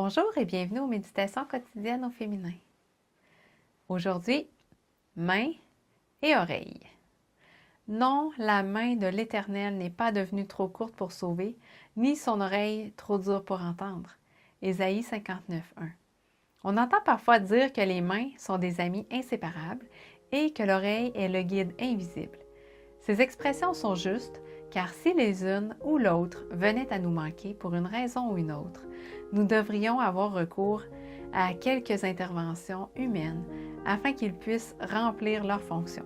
Bonjour et bienvenue aux méditations quotidiennes au féminin. Aujourd'hui, mains et oreilles. Non, la main de l'Éternel n'est pas devenue trop courte pour sauver, ni son oreille trop dure pour entendre. Ésaïe 59:1. On entend parfois dire que les mains sont des amis inséparables et que l'oreille est le guide invisible. Ces expressions sont justes, car si les unes ou l'autre venaient à nous manquer pour une raison ou une autre, nous devrions avoir recours à quelques interventions humaines afin qu'ils puissent remplir leurs fonctions.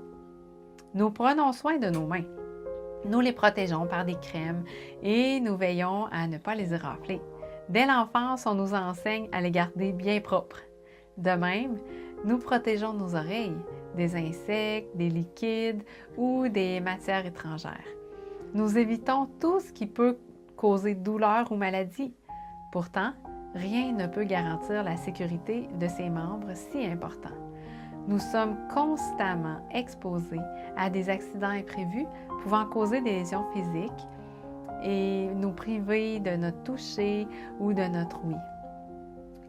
Nous prenons soin de nos mains. Nous les protégeons par des crèmes et nous veillons à ne pas les érafler. Dès l'enfance, on nous enseigne à les garder bien propres. De même, nous protégeons nos oreilles des insectes, des liquides ou des matières étrangères. Nous évitons tout ce qui peut causer douleur ou maladie. Pourtant, rien ne peut garantir la sécurité de ces membres si importants. Nous sommes constamment exposés à des accidents imprévus pouvant causer des lésions physiques et nous priver de notre toucher ou de notre ouïe.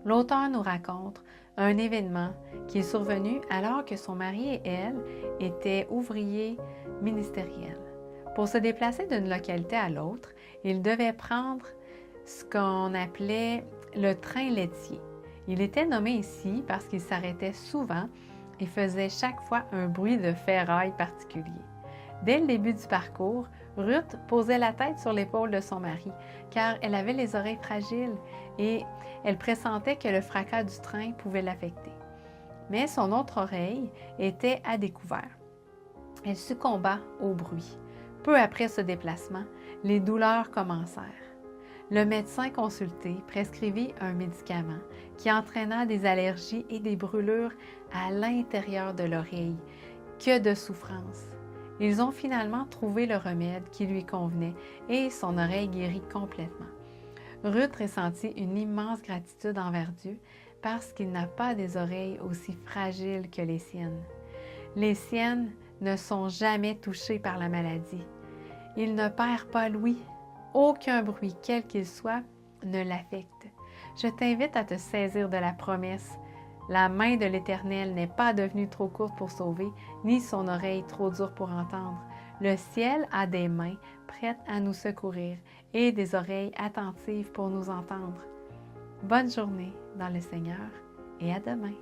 L'auteur nous raconte un événement qui est survenu alors que son mari et elle étaient ouvriers ministériels. Pour se déplacer d'une localité à l'autre, ils devaient prendre ce qu'on appelait le train laitier. Il était nommé ici parce qu'il s'arrêtait souvent et faisait chaque fois un bruit de ferraille particulier. Dès le début du parcours, Ruth posait la tête sur l'épaule de son mari, car elle avait les oreilles fragiles et elle pressentait que le fracas du train pouvait l'affecter. Mais son autre oreille était à découvert. Elle succomba au bruit. Peu après ce déplacement, les douleurs commencèrent. Le médecin consulté prescrivit un médicament qui entraîna des allergies et des brûlures à l'intérieur de l'oreille. Que de souffrance! Ils ont finalement trouvé le remède qui lui convenait et son oreille guérit complètement. Ruth ressentit une immense gratitude envers Dieu parce qu'il n'a pas des oreilles aussi fragiles que les siennes. Les siennes ne sont jamais touchées par la maladie. Il ne perd pas l'ouïe. Aucun bruit, quel qu'il soit, ne l'affecte. Je t'invite à te saisir de la promesse. La main de l'Éternel n'est pas devenue trop courte pour sauver, ni son oreille trop dure pour entendre. Le ciel a des mains prêtes à nous secourir et des oreilles attentives pour nous entendre. Bonne journée dans le Seigneur et à demain.